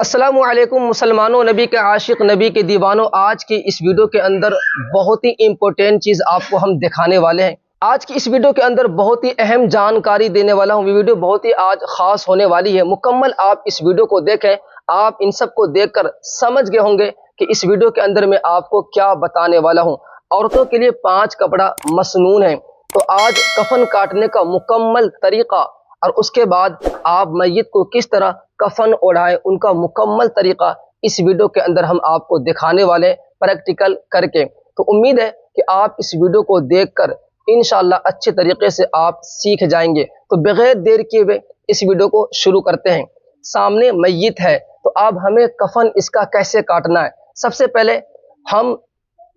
अस्सलामुअलैकुम मुसलमानों, नबी के आशिक, नबी के दीवानों। आज की इस वीडियो के अंदर बहुत ही इंपॉर्टेंट चीज़ आपको हम दिखाने वाले हैं। आज की इस वीडियो के अंदर बहुत ही अहम जानकारी देने वाला हूँ। वीडियो बहुत ही आज खास होने वाली है। मुकम्मल आप इस वीडियो को देखें। आप इन सब को देखकर समझ गए होंगे कि इस वीडियो के अंदर मैं आपको क्या बताने वाला हूँ। औरतों के लिए 5 कपड़ा मसनून है। तो आज कफन काटने का मुकम्मल तरीका और उसके बाद आप मैयत को किस तरह कफन ओढ़ाएं, उनका मुकम्मल तरीका इस वीडियो के अंदर हम आपको दिखाने वाले हैं, प्रैक्टिकल करके। तो उम्मीद है कि आप इस वीडियो को देखकर इंशाअल्लाह अच्छे तरीके से आप सीख जाएंगे। तो बगैर देर किए हुए इस वीडियो को शुरू करते हैं। सामने मैयत है, तो अब हमें कफन इसका कैसे काटना है। सबसे पहले हम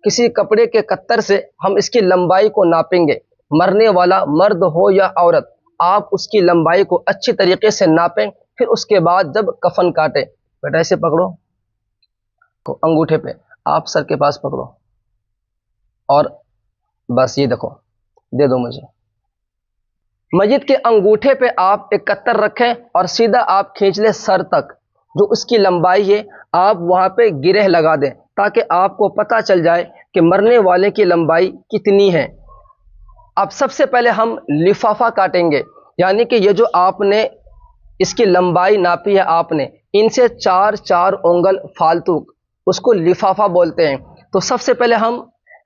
किसी कपड़े के कत्तर से हम इसकी लंबाई को नापेंगे। मरने वाला मर्द हो या औरत, आप उसकी लंबाई को अच्छी तरीके से नापें। फिर उसके बाद जब कफन काटे, बेटा ऐसे पकड़ो, तो अंगूठे पे आप सर के पास पकड़ो और बस ये देखो, दे दो मुझे। मैयत के अंगूठे पे आप एक कत्तर रखें और सीधा आप खींच ले सर तक। जो उसकी लंबाई है आप वहां पे गिरह लगा दें, ताकि आपको पता चल जाए कि मरने वाले की लंबाई कितनी है। अब सबसे पहले हम लिफाफा काटेंगे, यानी कि ये जो आपने इसकी लंबाई नापी है आपने, इनसे 4 उंगल फालतू, उसको लिफाफा बोलते हैं। तो सबसे पहले हम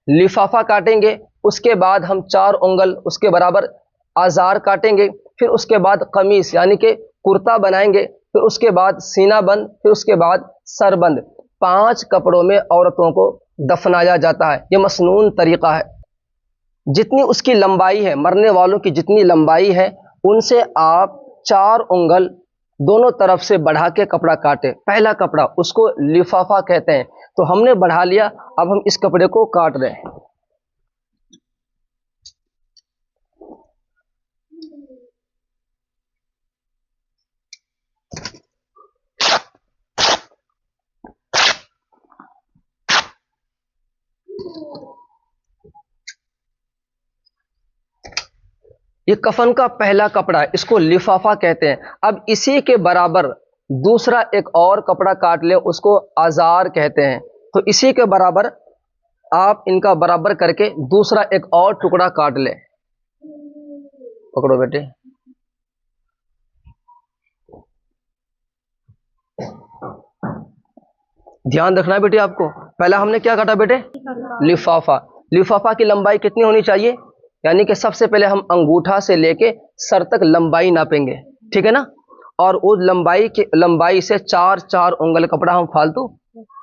लिफाफा काटेंगे, उसके बाद हम 4 उंगल उसके बराबर आजार काटेंगे। फिर उसके बाद कमीज यानी कि कुर्ता बनाएंगे। फिर उसके बाद सीना बंद, फिर उसके बाद सर बंद। 5 कपड़ों में औरतों को दफनाया जाता है। यह मसनून तरीका है। जितनी उसकी लंबाई है, मरने वालों की जितनी लंबाई है, उनसे आप 4 उंगल दोनों तरफ से बढ़ा के कपड़ा काटे। पहला कपड़ा, उसको लिफाफा कहते हैं। तो हमने बढ़ा लिया, अब हम इस कपड़े को काट रहे हैं। ये कफन का पहला कपड़ा है, इसको लिफाफा कहते हैं। अब इसी के बराबर दूसरा एक और कपड़ा काट ले, उसको आजार कहते हैं। तो इसी के बराबर आप इनका बराबर करके दूसरा एक और टुकड़ा काट ले। पकड़ो बेटे, ध्यान रखना है बेटे आपको। पहला हमने क्या काटा बेटे? लिफाफा। लिफाफा की लंबाई कितनी होनी चाहिए? यानी कि सबसे पहले हम अंगूठा से लेके सर तक लंबाई नापेंगे, ठीक है ना। और उस लंबाई से 4 उंगल कपड़ा हम फालतू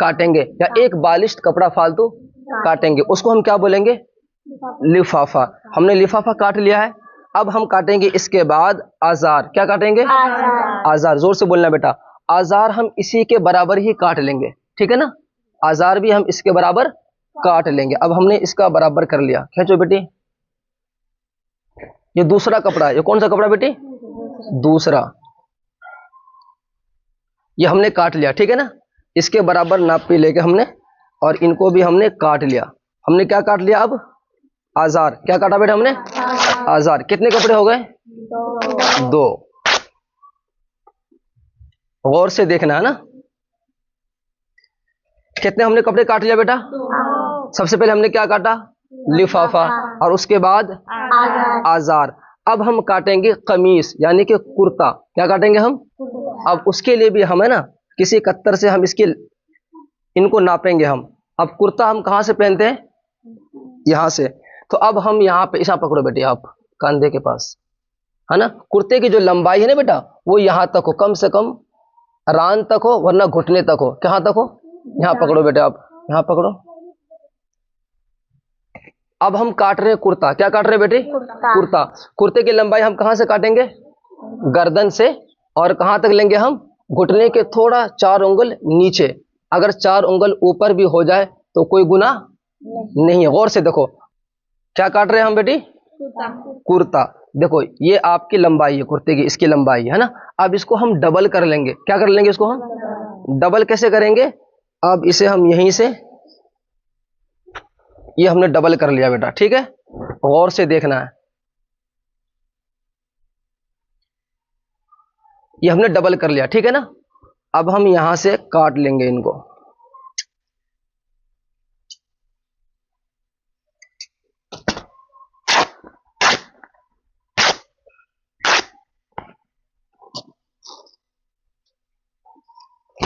काटेंगे, या एक बालिश्त कपड़ा फालतू काटेंगे। उसको हम क्या बोलेंगे? लिफाफा। हमने लिफाफा काट लिया है। अब हम काटेंगे इसके बाद आजार। क्या काटेंगे? आजार। जोर से बोलना बेटा। आजार हम इसी के बराबर ही काट लेंगे, ठीक है ना। आजार भी हम इसके बराबर काट लेंगे। अब हमने इसका बराबर कर लिया। खींचो बेटी। ये दूसरा कपड़ा है। ये कौन सा कपड़ा बेटी? दूसरा। ये हमने काट लिया, ठीक है ना। इसके बराबर नाप पे लेके हमने, और इनको भी हमने काट लिया। हमने क्या काट लिया? अब आजार। क्या काटा बेटा हमने? आजार। कितने कपड़े हो गए? 2। गौर से देखना है ना। कितने हमने कपड़े काट लिया बेटा? सबसे पहले हमने क्या काटा? लिफाफा। और उसके बाद आजार। अब हम काटेंगे कमीज यानी कि कुर्ता। क्या काटेंगे हम? अब उसके लिए भी हम है ना, किसी कत्तर से हम इनको नापेंगे हम। अब कुर्ता हम कहां से पहनते हैं? यहां से। तो अब हम यहाँ पे, ऐसा पकड़ो बेटे आप, कंधे के पास है ना। कुर्ते की जो लंबाई है ना बेटा, वो यहां तक हो, कम से कम रान तक हो, वरना घुटने तक हो। कहां तक हो? यहाँ पकड़ो बेटे आप, यहाँ पकड़ो। अब हम काट रहे हैं कुर्ता। क्या काट रहे हैं बेटे? कुर्ता। कुर्ते की लंबाई हम कहां से काटेंगे? गर्दन से। और कहां तक लेंगे हम? घुटने के थोड़ा 4 उंगल नीचे। अगर 4 उंगल ऊपर भी हो जाए तो कोई गुनाह नहीं है। गौर से देखो, क्या काट रहे हैं हम बेटी? कुर्ता। देखो ये आपकी लंबाई है कुर्ते की, इसकी लंबाई है ना। अब इसको हम डबल कर लेंगे। क्या कर लेंगे इसको हम? डबल कैसे करेंगे? अब इसे हम यहीं से, ये हमने डबल कर लिया बेटा, ठीक है। गौर से देखना है। ये हमने डबल कर लिया, ठीक है ना। अब हम यहां से काट लेंगे इनको।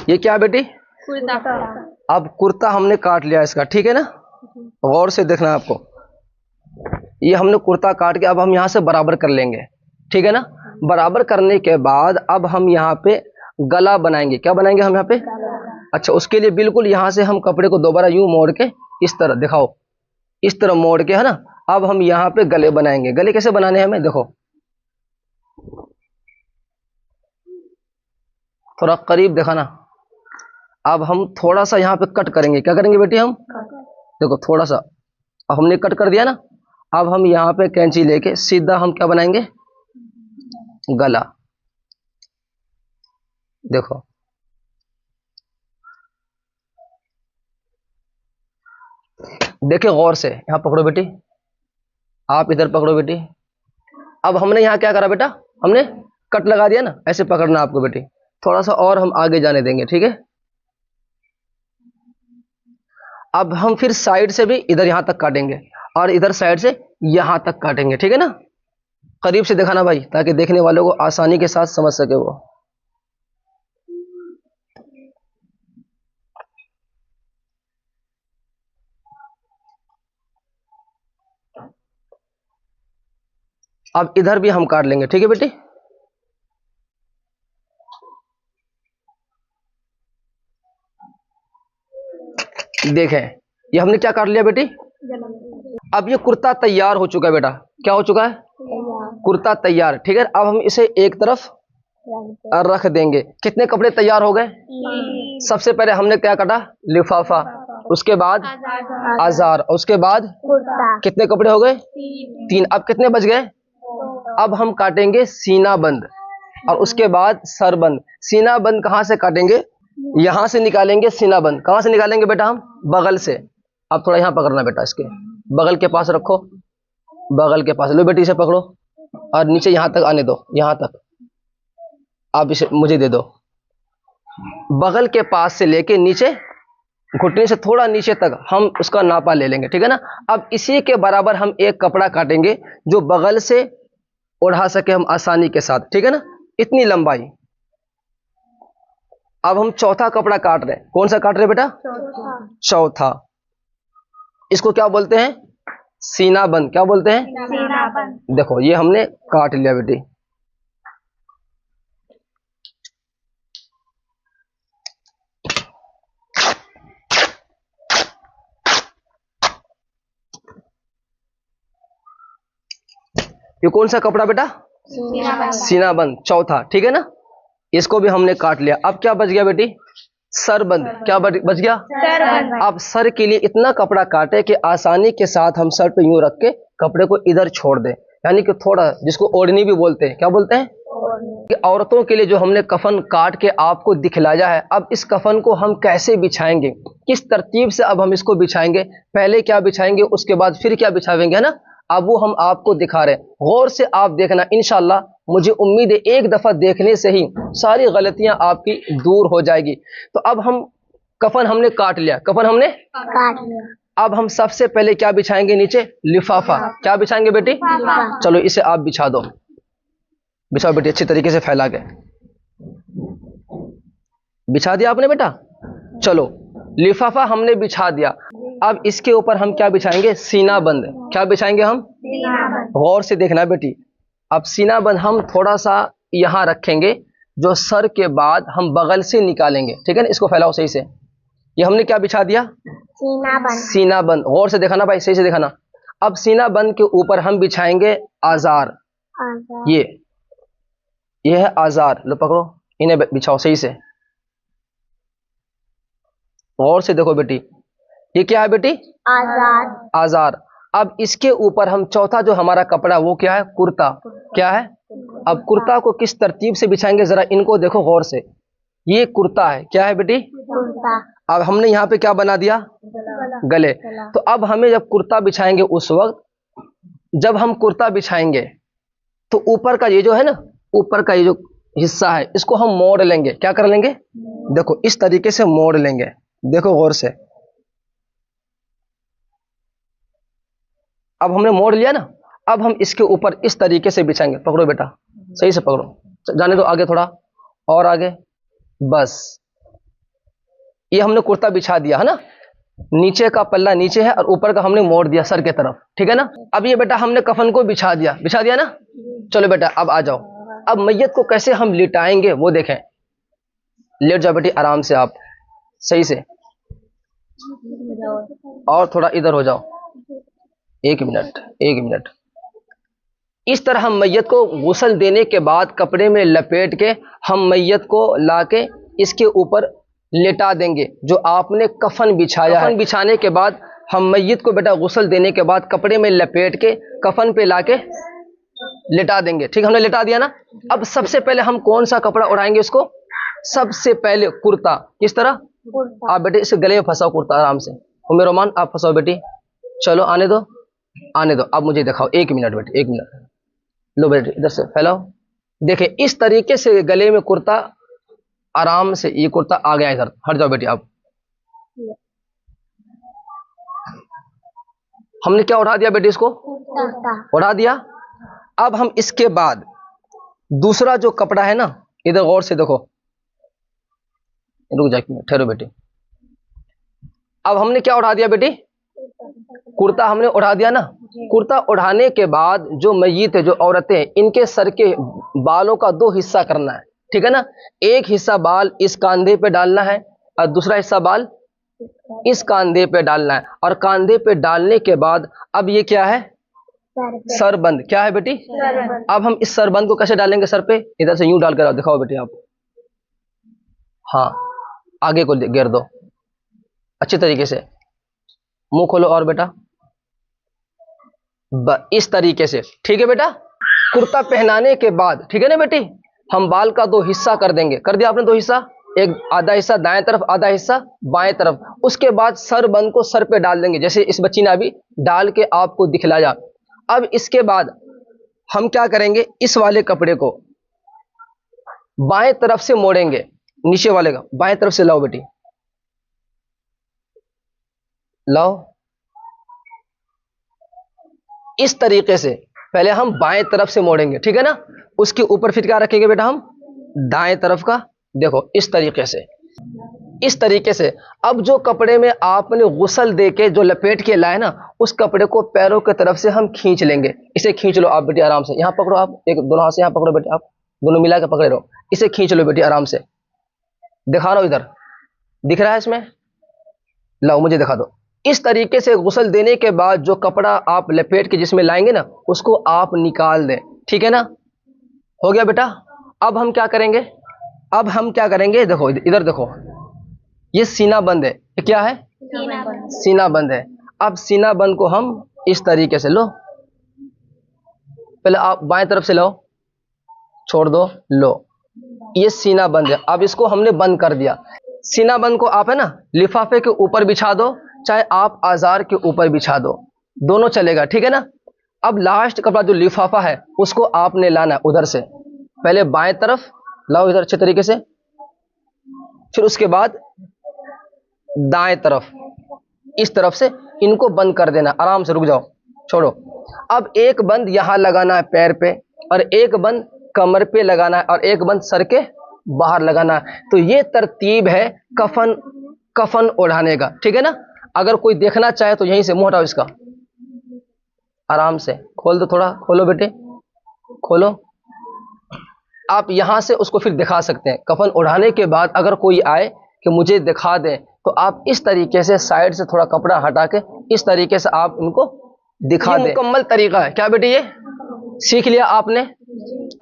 ये क्या है बेटी? कुर्ता। अब कुर्ता हमने काट लिया इसका, ठीक है ना? गौर से देखना आपको, ये हमने कुर्ता काट के अब हम यहाँ से बराबर कर लेंगे, ठीक है ना? बराबर करने के बाद अब हम यहाँ पे गला बनाएंगे। क्या बनाएंगे हम यहाँ पे? अच्छा, उसके लिए बिल्कुल यहाँ से हम कपड़े को दोबारा यूं मोड़ के इस तरह, दिखाओ, इस तरह मोड़ के, है ना? अब हम यहाँ पे गले बनाएंगे। गले कैसे बनाने हैं हमें? देखो, थोड़ा करीब देखा ना। अब हम थोड़ा सा यहाँ पे कट करेंगे। क्या करेंगे बेटी हम? देखो थोड़ा सा, अब हमने कट कर दिया ना। अब हम यहाँ पे कैंची लेके सीधा हम क्या बनाएंगे? गला। देखो, देखिए गौर से, यहाँ पकड़ो बेटी, आप इधर पकड़ो बेटी। अब हमने यहाँ क्या करा बेटा? हमने कट लगा दिया ना, ऐसे पकड़ना आपको बेटी। थोड़ा सा और हम आगे जाने देंगे, ठीक है? अब हम फिर साइड से भी इधर यहां तक काटेंगे और इधर साइड से यहां तक काटेंगे, ठीक है ना? करीब से दिखाना भाई, ताकि देखने वालों को आसानी के साथ समझ सके वो। अब इधर भी हम काट लेंगे, ठीक है बेटी? देखें, ये हमने क्या काट लिया बेटी? अब ये कुर्ता तैयार हो चुका है बेटा। क्या हो चुका है? कुर्ता तैयार, ठीक है? अब हम इसे एक तरफ रख देंगे। कितने कपड़े तैयार हो गए? सबसे पहले हमने क्या काटा? लिफाफा, उसके बाद आजार, उसके बाद कितने कपड़े हो गए? 3। अब कितने बच गए? अब हम काटेंगे सीना बंद और उसके बाद सर बंद। सीना बंद कहां से काटेंगे? यहां से निकालेंगे सीना बंद। कहां से निकालेंगे बेटा हम? बगल से। अब थोड़ा यहां पकड़ना बेटा, इसके बगल के पास रखो, बगल के पास लो बेटी, इसे पकड़ो और नीचे यहां तक आने दो, यहां तक। आप इसे मुझे दे दो। बगल के पास से लेके नीचे, घुटने से थोड़ा नीचे तक हम उसका नापा ले लेंगे, ठीक है ना? अब इसी के बराबर हम एक कपड़ा काटेंगे जो बगल से ओढ़ा सके हम आसानी के साथ, ठीक है ना? इतनी लंबाई। अब हम चौथा कपड़ा काट रहे हैं। कौन सा काट रहे हैं बेटा? चौथा। इसको क्या बोलते हैं? सीना बंद। क्या बोलते हैं? सीना बंद। देखो, ये हमने काट लिया बेटी। ये कौन सा कपड़ा बेटा? सीना बंद, चौथा, ठीक है ना? इसको भी हमने काट लिया। अब क्या बच गया बेटी? सर बंद। क्या बच गया? अब सर के लिए इतना कपड़ा काटे कि आसानी के साथ हम सर पे यूं रख के कपड़े को इधर छोड़ दें, यानी कि थोड़ा, जिसको ओढ़नी भी बोलते हैं। क्या बोलते हैं? कि औरतों के लिए जो हमने कफन काट के आपको दिखलाया है, अब इस कफन को हम कैसे बिछाएंगे, किस तरतीब से अब हम इसको बिछाएंगे, पहले क्या बिछाएंगे, उसके बाद फिर क्या बिछावेंगे, है ना? अब वो हम आपको दिखा रहे हैं। गौर से आप देखना, इंशाल्लाह मुझे उम्मीद है एक दफा देखने से ही सारी गलतियां आपकी दूर हो जाएगी। तो अब हम कफन हमने काट लिया, कफन हमने काट लिया। अब हम सबसे पहले क्या बिछाएंगे? नीचे लिफाफा। क्या बिछाएंगे बेटी? चलो इसे आप बिछा दो। बिछाओ बेटी, अच्छी तरीके से फैला के बिछा दिया आपने बेटा। चलो, लिफाफा हमने बिछा दिया। अब इसके ऊपर हम क्या बिछाएंगे? सीना बंद। क्या बिछाएंगे हम? गौर से देखना बेटी। अब सीना बंद हम थोड़ा सा यहां रखेंगे, जो सर के बाद हम बगल से निकालेंगे, ठीक है ना? इसको फैलाओ सही से। ये हमने क्या बिछा दिया? सीना बंद। सीना बंद। गौर से दिखाना भाई, सही से दिखाना। अब सीना बंद के ऊपर हम बिछाएंगे आजार। ये है आजार। लो पकड़ो, इन्हें बिछाओ सही से। गौर से देखो बेटी, ये क्या है बेटी? आजार। आजार। अब इसके ऊपर हम चौथा जो हमारा कपड़ा, वो क्या है? कुर्ता। क्या है? अब कुर्ता को किस तरतीब से बिछाएंगे, जरा इनको देखो गौर से। ये कुर्ता है। क्या है बेटी? कुर्ता। अब हमने यहाँ पे क्या बना दिया? गले। तो अब हमें जब कुर्ता बिछाएंगे, उस वक्त जब हम कुर्ता बिछाएंगे तो ऊपर का ये जो है ना, ऊपर का ये जो हिस्सा है इसको हम मोड़ लेंगे। क्या कर लेंगे? देखो इस तरीके से मोड़ लेंगे। देखो गौर से, अब हमने मोड़ लिया ना। अब हम इसके ऊपर इस तरीके से बिछाएंगे। पकड़ो बेटा, सही से पकड़ो, जाने दो आगे, थोड़ा और आगे। बस ये हमने कुर्ता बिछा दिया है ना। नीचे का पल्ला नीचे है और ऊपर का हमने मोड़ दिया सर के तरफ, ठीक है ना। अब ये बेटा हमने कफन को बिछा दिया ना। चलो बेटा अब आ जाओ। अब मैयत को कैसे हम लिटाएंगे वो देखें। लेट जाओ बेटी आराम से, आप सही से, और थोड़ा इधर हो जाओ। एक मिनट। इस तरह हम मैयत को गुस्ल देने के बाद कपड़े में लपेट के हम मैयत को लाके इसके ऊपर लेटा देंगे जो आपने कफन बिछाया है। कफन बिछाने के बाद हम मैयत को बेटा गुस्ल देने के बाद कपड़े में लपेट के कफन पे लाके लेटा देंगे। ठीक, हमने लेटा दिया ना। अब सबसे पहले हम कौन सा कपड़ा उड़ाएंगे इसको? सबसे पहले कुर्ता। किस तरह? आप बेटे इसे गले में फंसाओ कुर्ता आराम से। उम्मे रोमान आप फंसाओ बेटी। चलो आने दो। अब मुझे दिखाओ। एक मिनट बेटे, 1 मिनट। लो बेटे इधर से फैलाओ। देखे इस तरीके से गले में कुर्ता आराम से, ये कुर्ता आ गया इधर। हट जाओ बेटी आप। हमने क्या उठा दिया बेटी? इसको उठा दिया। अब हम इसके बाद दूसरा जो कपड़ा है ना, इधर गौर से देखो। रुक जाओ, ठहरो बेटी। अब हमने क्या उठा दिया बेटी? कुर्ता हमने उठा दिया ना। कुर्ता उठाने के बाद जो मैयत है, जो औरतें हैं, इनके सर के बालों का 2 हिस्सा करना है, ठीक है ना। एक हिस्सा बाल इस कांधे पे डालना है और दूसरा हिस्सा बाल इस कांधे पे डालना है। और कांधे पे डालने के बाद अब ये क्या है? सरबंद। क्या है बेटी? सरबंद। अब हम इस सरबंद को कैसे डालेंगे सर पे? इधर से यूं डालकर दिखाओ बेटी आप। हाँ, आगे को घेर दो अच्छी तरीके से। मुंह खोलो और बेटा, इस तरीके से, ठीक है बेटा। कुर्ता पहनाने के बाद, ठीक है ना बेटी, हम बाल का 2 हिस्सा कर देंगे। कर दिया आपने 2 हिस्सा, एक आधा हिस्सा दाएं तरफ, आधा हिस्सा बाएं तरफ। उसके बाद सरबंद को सर पे डाल देंगे, जैसे इस बच्ची ने अभी डाल के आपको दिखलाया। अब इसके बाद हम क्या करेंगे? इस वाले कपड़े को बाएं तरफ से मोड़ेंगे, नीचे वाले का बाएं तरफ से लाओ बेटी, लाओ। इस तरीके से पहले हम बाएं तरफ से मोड़ेंगे, ठीक है ना। उसके ऊपर फिर क्या रखेंगे बेटा? हम दाएं तरफ का। देखो इस तरीके से, इस तरीके से। अब जो कपड़े में आपने गुस्ल दे के जो लपेट के लाए ना, उस कपड़े को पैरों की तरफ से हम खींच लेंगे। इसे खींच लो आप बेटी आराम से। यहाँ पकड़ो आप, एक दोनों हाथ से यहाँ पकड़ो बेटे, आप दोनों मिला के पकड़े रहो। इसे खींच लो बेटी आराम से। दिखा रहा हूं इधर, दिख रहा है इसमें? लाओ मुझे दिखा दो। इस तरीके से गुस्ल देने के बाद जो कपड़ा आप लपेट के जिसमें लाएंगे ना, उसको आप निकाल दें, ठीक है ना। हो गया बेटा। अब हम क्या करेंगे? देखो इधर देखो, ये सीना बंद है। ये क्या है? सीना बंद है। अब सीना बंद को हम इस तरीके से लो, पहले आप बाएं तरफ से लो, छोड़ दो, लो, ये सीना बंद है। अब इसको हमने बंद कर दिया। सीना बंद को आप है ना लिफाफे के ऊपर बिछा दो, चाहे आप आजार के ऊपर बिछा दो, दोनों चलेगा, ठीक है ना। अब लास्ट कपड़ा जो लिफाफा है उसको आपने लाना है उधर से, पहले बाएं तरफ लाओ इधर अच्छे तरीके से, फिर उसके बाद दाएं तरफ, इस तरफ से इनको बंद कर देना आराम से। रुक जाओ, छोड़ो। अब एक बंद यहां लगाना है पैर पे, और एक बंद कमर पे लगाना है, और एक बंद सर के बाहर लगाना है। तो ये तरतीब है कफन ओढ़ाने का, ठीक है ना। अगर कोई देखना चाहे तो यहीं से मुंह हटाओ इसका, आराम से खोल दो, थोड़ा खोलो बेटे, खोलो। आप यहां से उसको फिर दिखा सकते हैं। कफन उड़ाने के बाद अगर कोई आए कि मुझे दिखा दें, तो आप इस तरीके से साइड से थोड़ा कपड़ा हटा के इस तरीके से आप उनको दिखा दें। मुकम्मल तरीका है। क्या बेटे? ये सीख लिया आपने।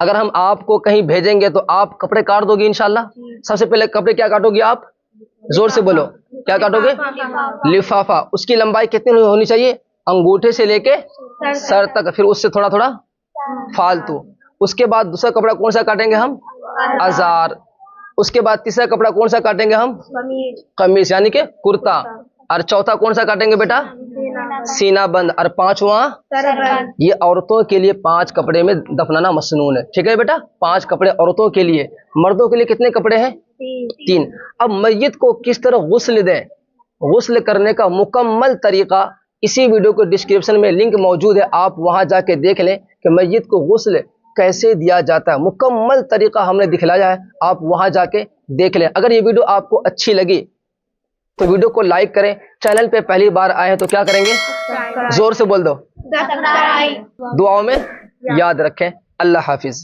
अगर हम आपको कहीं भेजेंगे तो आप कपड़े काट दोगे इंशाल्लाह। सबसे पहले कपड़े क्या काटोगे आप? जोर से बोलो, क्या काटोगे? लिफाफा। उसकी लंबाई कितनी होनी चाहिए? अंगूठे से लेके सर तक, फिर उससे थोड़ा थोड़ा फालतू। उसके बाद दूसरा कपड़ा कौन सा काटेंगे हम? अजार। उसके बाद तीसरा कपड़ा कौन सा काटेंगे हम? कमीज, यानी कि कुर्ता। और चौथा कौन सा काटेंगे बेटा? सीना बंद, और पांचवा ये औरतों के लिए 5 कपड़े में दफनाना मसनून है। ठीक है बेटा, 5 कपड़े औरतों के लिए। मर्दों के लिए कितने कपड़े हैं? 3। अब मैयत को किस तरह गुस्ल दें, गुस्ल करने का मुकम्मल तरीका इसी वीडियो को डिस्क्रिप्शन में लिंक मौजूद है, आप वहां जाके देख लें कि मैयत को गुस्ल कैसे दिया जाता है। मुकम्मल तरीका हमने दिखलाया है, आप वहां जाके देख लें। अगर ये वीडियो आपको अच्छी लगी तो वीडियो को लाइक करें। चैनल पे पहली बार आए हैं तो क्या करेंगे? जोर से बोल दो। दुआओं में याद रखें। अल्लाह हाफिज।